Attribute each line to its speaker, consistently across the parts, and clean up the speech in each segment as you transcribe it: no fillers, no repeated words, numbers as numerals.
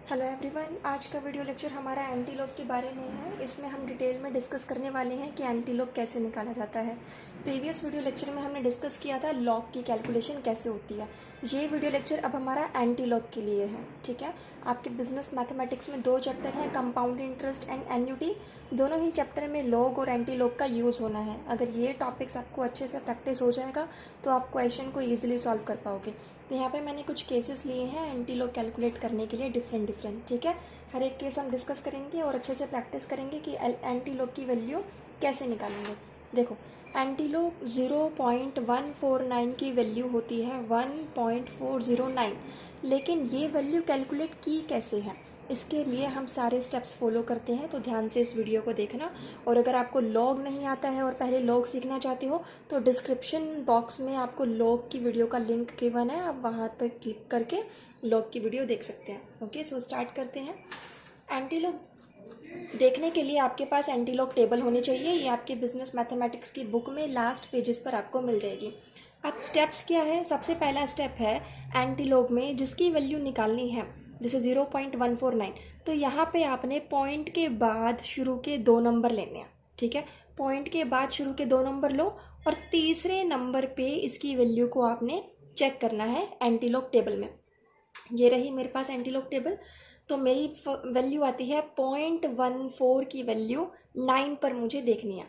Speaker 1: Hello everyone, आज का video lecture हमारा एंटीलॉग के बारे में है। इसमें हम डिटेल में डिस्कस करने वाले हैं कि एंटीलॉग कैसे निकाला जाता है। प्रीवियस वीडियो लेक्चर में हमने डिस्कस किया था लॉग की कैलकुलेशन कैसे होती है। ये वीडियो लेक्चर अब हमारा एंटीलॉग के लिए है। ठीक है, आपके बिजनेस मैथमेटिक्स में 2 चैप्टर हैं, कंपाउंड इंटरेस्ट एंड एन्युटी। दोनों ही चैप्टर में लॉग और एंटीलॉग का यूज़ होना है। अगर ये टॉपिक्स आपको अच्छे से प्रैक्टिस हो जाएगा तो आप क्वेश्चन को ईजिली सॉल्व कर पाओगे। तो यहाँ पे मैंने कुछ केसेस लिए हैं एंटीलॉग कैलकुलेट करने के लिए डिफरेंट। ठीक है, हर एक केस हम डिस्कस करेंगे और अच्छे से प्रैक्टिस करेंगे कि एंटीलॉग की वैल्यू कैसे निकालेंगे। देखो, एंटीलॉग 0.149 की वैल्यू होती है 1.409, लेकिन ये वैल्यू कैलकुलेट की कैसे है इसके लिए हम सारे स्टेप्स फॉलो करते हैं। तो ध्यान से इस वीडियो को देखना। और अगर आपको लॉग नहीं आता है और पहले लॉग सीखना चाहते हो तो डिस्क्रिप्शन बॉक्स में आपको लॉग की वीडियो का लिंक गिवन है, आप वहाँ पर क्लिक करके लॉग की वीडियो देख सकते हैं। ओके, सो स्टार्ट करते हैं। एंटीलॉग देखने के लिए आपके पास एंटीलॉग टेबल होनी चाहिए। ये आपके बिजनेस मैथमेटिक्स की बुक में लास्ट पेजेस पर आपको मिल जाएगी। अब स्टेप्स क्या है? सबसे पहला स्टेप है एंटीलॉग में जिसकी वैल्यू निकालनी है, जैसे 0.149, तो यहाँ पे आपने पॉइंट के बाद शुरू के 2 नंबर लेने हैं। ठीक है, पॉइंट के बाद शुरू के 2 नंबर लो और तीसरे नंबर पे इसकी वैल्यू को आपने चेक करना है एंटीलॉग टेबल में। ये रही मेरे पास एंटीलॉग टेबल। तो मेरी वैल्यू आती है 0.14 की वैल्यू 9 पर मुझे देखनी है।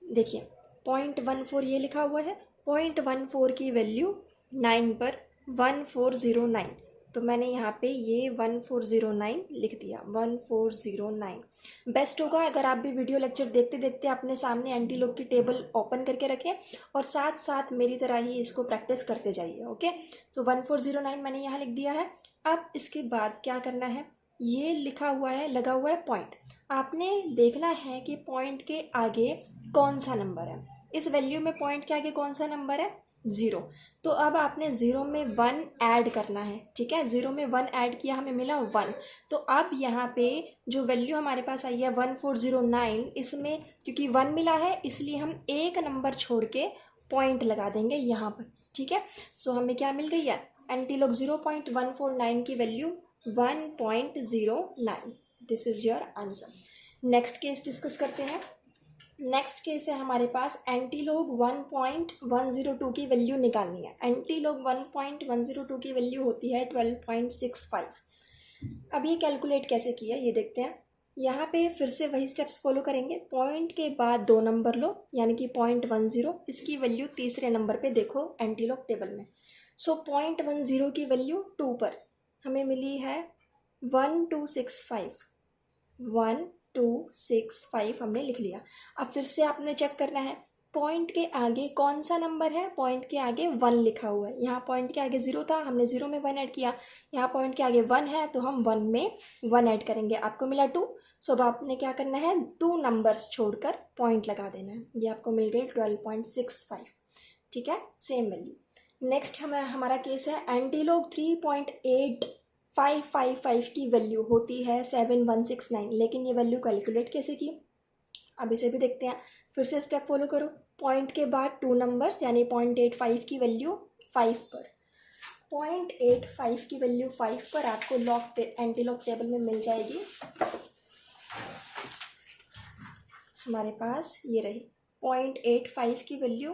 Speaker 1: देखिए 0.14 ये लिखा हुआ है, 0.14 की वैल्यू 9 पर 1409, तो मैंने यहाँ पे ये 1409 लिख दिया। 1409 बेस्ट होगा अगर आप भी वीडियो लेक्चर देखते देखते अपने सामने एंटीलॉग की टेबल ओपन करके रखें और साथ साथ मेरी तरह ही इसको प्रैक्टिस करते जाइए। ओके, तो 1409 मैंने यहाँ लिख दिया है। अब इसके बाद क्या करना है, ये लिखा हुआ है, लगा हुआ है पॉइंट। आपने देखना है कि पॉइंट के आगे कौन सा नंबर है। इस वैल्यू में पॉइंट के आगे कौन सा नंबर है? 0। तो अब आपने 0 में 1 ऐड करना है। ठीक है, 0 में 1 ऐड किया, हमें मिला 1। तो अब यहाँ पे जो वैल्यू हमारे पास आई है 1409, इसमें क्योंकि 1 मिला है इसलिए हम एक नंबर छोड़ के पॉइंट लगा देंगे यहाँ पर। ठीक है, सो हमें क्या मिल गई है? एंटीलॉग 0.149 की value 1.09। This is your answer. Next case discuss करते हैं। नेक्स्ट केस है हमारे पास एंटीलॉग 1.102 की वैल्यू निकालनी है। एंटीलॉग 1.102 की वैल्यू होती है 12.65। अब ये कैलकुलेट कैसे किया ये देखते हैं। यहाँ पे फिर से वही स्टेप्स फॉलो करेंगे। पॉइंट के बाद 2 नंबर लो, यानी कि 0.10, इसकी वैल्यू तीसरे नंबर पे देखो एंटीलॉग टेबल में। सो 0.10 की वैल्यू 2 पर हमें मिली है 1265। 1265 हमने लिख लिया। अब फिर से आपने चेक करना है पॉइंट के आगे कौन सा नंबर है। पॉइंट के आगे 1 लिखा हुआ है। यहाँ पॉइंट के आगे 0 था, हमने 0 में 1 ऐड किया। यहाँ पॉइंट के आगे 1 है तो हम 1 में 1 ऐड करेंगे। आपको मिला 2। सो अब आपने क्या करना है, 2 नंबर्स छोड़कर पॉइंट लगा देना है। ये आपको मिल गई 12.65। ठीक है, सेम वैल्यू। नेक्स्ट हमारा केस है एंटीलॉग 3.8555 की वैल्यू होती है 7169, लेकिन ये वैल्यू कैलकुलेट कैसे की अब इसे भी देखते हैं। फिर से स्टेप फॉलो करो। पॉइंट के बाद 2 नंबर्स, यानी 0.85 की वैल्यू 5 पर। 0.85 की वैल्यू 5 पर आपको एंटीलॉग टेबल में मिल जाएगी। हमारे पास ये रही 0.85 की वैल्यू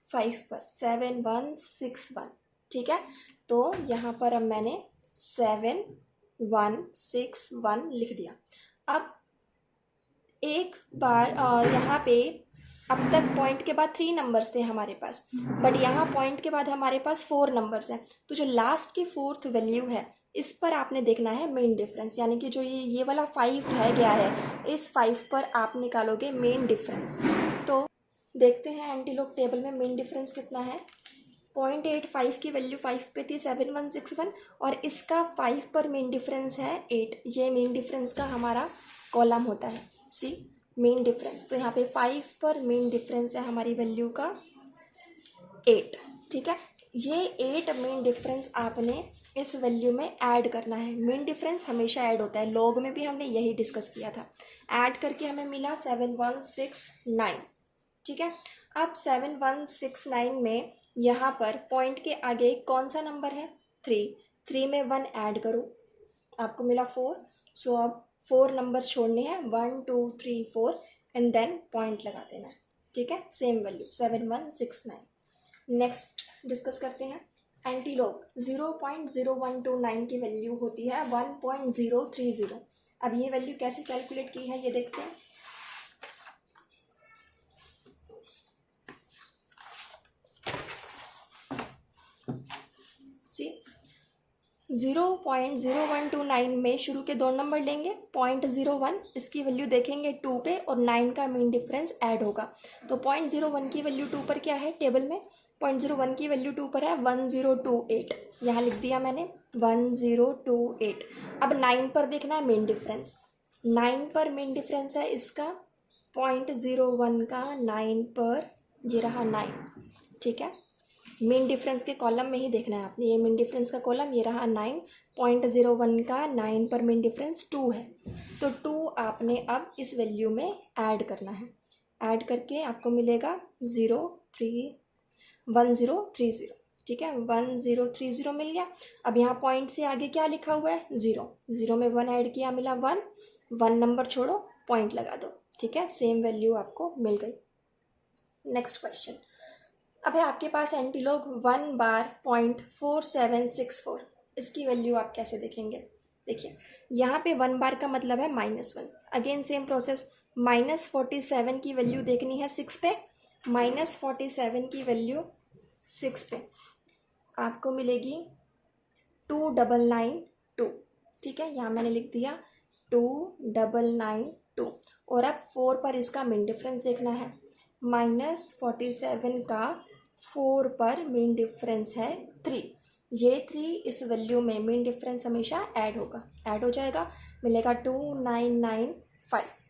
Speaker 1: 5 पर 7161। ठीक है, तो यहाँ पर अब मैंने 7161 लिख दिया। अब एक बार यहाँ पे अब तक पॉइंट के बाद 3 नंबर्स थे हमारे पास, बट यहाँ पॉइंट के बाद हमारे पास 4 नंबर्स हैं। तो जो लास्ट की 4th वैल्यू है इस पर आपने देखना है मेन डिफरेंस, यानी कि जो ये वाला 5 रह गया है, इस 5 पर आप निकालोगे मेन डिफरेंस। तो देखते हैं एंटीलॉग टेबल में मेन डिफरेंस कितना है। 0.85 की वैल्यू 5 पे थी 7161 और इसका 5 पर मेन डिफरेंस है 8। ये मेन डिफरेंस का हमारा कॉलम होता है, सी मेन डिफरेंस। तो यहाँ पे 5 पर मेन डिफरेंस है हमारी वैल्यू का 8। ठीक है, ये 8 मेन डिफरेंस आपने इस वैल्यू में ऐड करना है। मेन डिफरेंस हमेशा ऐड होता है, लॉग में भी हमने यही डिस्कस किया था। ऐड करके हमें मिला 7169। ठीक है, अब 7169 में यहाँ पर पॉइंट के आगे कौन सा नंबर है? 3 में 1 ऐड करो। आपको मिला 4, सो अब 4 नंबर छोड़ने हैं, 1 2 3 4 एंड देन पॉइंट लगा देना है, ठीक है। Same value 7169। नेक्स्ट डिस्कस करते हैं एंटीलोग। 0.0129 की वैल्यू होती है 1.030। अब ये वैल्यू कैसे कैलकुलेट की है ये देखते हैं। सी 0.0129 में शुरू के 2 नंबर लेंगे, 0.01 इसकी वैल्यू देखेंगे 2 पे और 9 का मीन डिफरेंस ऐड होगा। तो 0.01 की वैल्यू 2 पर क्या है टेबल में, 0.01 की वैल्यू 2 पर है 1028, यहाँ लिख दिया मैंने 1028। अब 9 पर देखना है मीन डिफरेंस, 9 पर मीन डिफरेंस है इसका 0.01 का 9 पर, ये रहा 9, ठीक है। मीन डिफरेंस के कॉलम में ही देखना है आपने, ये मीन डिफरेंस का कॉलम ये रहा 9.01 का 9 पर मीन डिफरेंस 2 है, तो 2 आपने अब इस वैल्यू में ऐड करना है। ऐड करके आपको मिलेगा 1030, ठीक है। 1030 मिल गया। अब यहाँ पॉइंट से आगे क्या लिखा हुआ है 0, 0 में 1 ऐड किया मिला 1, 1 नंबर छोड़ो पॉइंट लगा दो, ठीक है। सेम वैल्यू आपको मिल गई। नेक्स्ट क्वेश्चन, अब है आपके पास एंटीलोग 1 बार 0.4764, इसकी वैल्यू आप कैसे देखेंगे। देखिए यहाँ पे 1 बार का मतलब है -1, अगेन सेम प्रोसेस, -47 की वैल्यू देखनी है 6 पे, -47 की वैल्यू 6 पे आपको मिलेगी 2992, ठीक है। यहाँ मैंने लिख दिया 2992। और अब 4 पर इसका मीन डिफरेंस देखना है, -47 का 4 पर मीन डिफरेंस है 3, ये 3 इस वैल्यू में मीन डिफरेंस हमेशा ऐड होगा, ऐड हो जाएगा, मिलेगा 2995,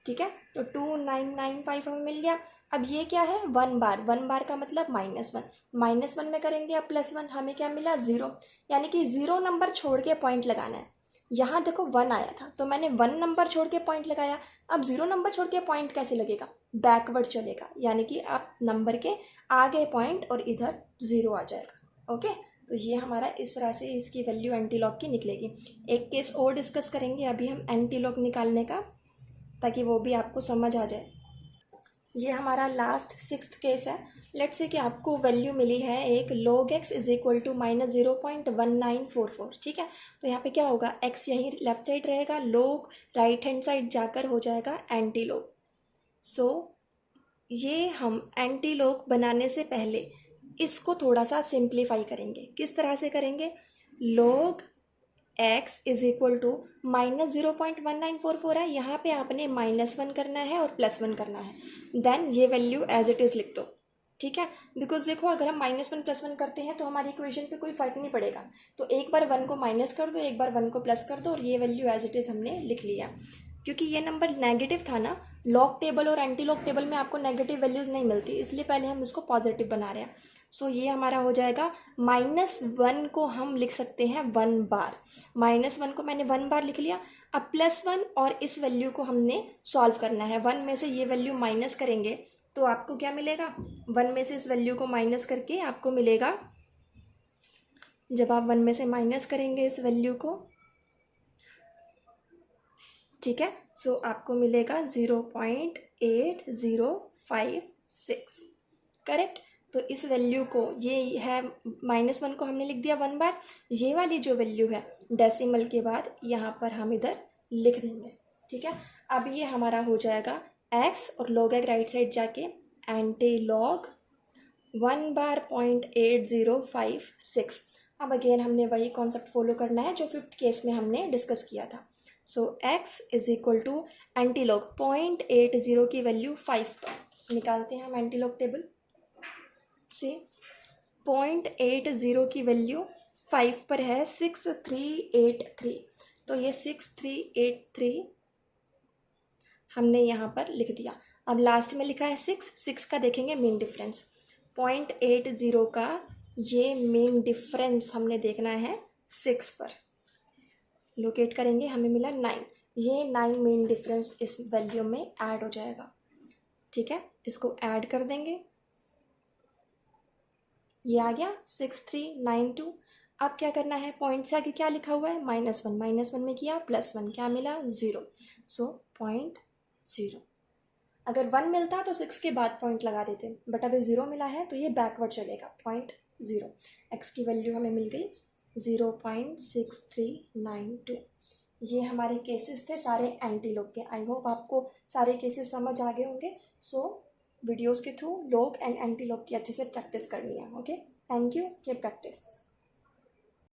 Speaker 1: ठीक है। तो 2995 हमें मिल गया। अब ये क्या है 1 बार, 1 बार का मतलब -1, -1 में करेंगे अब +1, हमें क्या मिला 0, यानी कि 0 नंबर छोड़ के पॉइंट लगाना है। यहाँ देखो 1 आया था तो मैंने 1 नंबर छोड़ के पॉइंट लगाया, अब 0 नंबर छोड़ के पॉइंट कैसे लगेगा, बैकवर्ड चलेगा, यानी कि आप नंबर के आगे पॉइंट और इधर 0 आ जाएगा, ओके। तो ये हमारा इस तरह से इसकी वैल्यू एंटीलॉग की निकलेगी। एक केस और डिस्कस करेंगे अभी हम एंटीलॉग निकालने का, ताकि वो भी आपको समझ आ जाए। ये हमारा लास्ट 6th केस है। लेट्स से कि आपको वैल्यू मिली है एक log x is equal to -0.1944, ठीक है। तो यहाँ पे क्या होगा, x यहीं लेफ्ट साइड रहेगा, log राइट हैंड साइड जाकर हो जाएगा एंटी लॉग। सो ये हम एंटी लॉग बनाने से पहले इसको थोड़ा सा सिंप्लीफाई करेंगे। किस तरह से करेंगे, log x is equal to -0.1944 है, यहाँ पे आपने -1 करना है और +1 करना है, देन ये वैल्यू एज इट इज़ लिख दो, ठीक है। बिकॉज देखो अगर हम -1 +1 करते हैं तो हमारी इक्वेशन पे कोई फर्क नहीं पड़ेगा, तो एक बार 1 को माइनस कर दो, एक बार 1 को प्लस कर दो, और ये वैल्यू एज इट इज़ हमने लिख लिया। क्योंकि ये नंबर नेगेटिव था ना, लॉग टेबल और एंटी लॉग टेबल में आपको नेगेटिव वैल्यूज़ नहीं मिलती, इसलिए पहले हम इसको पॉजिटिव बना रहे हैं। सो ये हमारा हो जाएगा -1 को हम लिख सकते हैं 1 बार, -1 को मैंने 1 बार लिख लिया। अब +1 और इस वैल्यू को हमने सॉल्व करना है, 1 में से ये वैल्यू माइनस करेंगे तो आपको क्या मिलेगा, 1 में से इस वैल्यू को माइनस करके आपको मिलेगा, जब आप 1 में से माइनस करेंगे इस वैल्यू को, ठीक है, सो आपको मिलेगा 0.8056, करेक्ट। तो इस वैल्यू को, ये है -1 को हमने लिख दिया 1 बार, ये वाली जो वैल्यू है डेसिमल के बाद यहाँ पर हम इधर लिख देंगे, ठीक है। अब ये हमारा हो जाएगा x और log x राइट साइड जाके एंटी लॉग 1 बार 0.8056। अब अगेन हमने वही कॉन्सेप्ट फॉलो करना है जो 5th केस में हमने डिस्कस किया था। So x is equal to antilog 0.80 की वैल्यू 5 पर निकालते हैं हम एंटी लॉग टेबल से। 0.80 की वैल्यू 5 पर है 6383, तो ये 6383 हमने यहाँ पर लिख दिया। अब लास्ट में लिखा है 6 का देखेंगे मीन डिफरेंस, 0.80 का ये मीन डिफरेंस हमने देखना है 6 पर, लोकेट करेंगे, हमें मिला 9, ये 9 मीन डिफरेंस इस वैल्यू में ऐड हो जाएगा, ठीक है। इसको ऐड कर देंगे, ये आ गया 6392। अब क्या करना है, पॉइंट से आगे क्या लिखा हुआ है, -1, -1 में किया +1, क्या मिला 0, सो 0.0। अगर 1 मिलता तो 6 के बाद पॉइंट लगा देते, बट अभी 0 मिला है तो ये बैकवर्ड चलेगा, 0.0। एक्स की वैल्यू हमें मिल गई 0.6392। ये हमारे केसेस थे सारे एंटीलोग के। आई होप आपको सारे केसेस समझ आ गए होंगे। सो वीडियोस के थ्रू लोग एंड एंटीलोग की अच्छे से प्रैक्टिस करनी है। ओके, थैंक यू, ये प्रैक्टिस।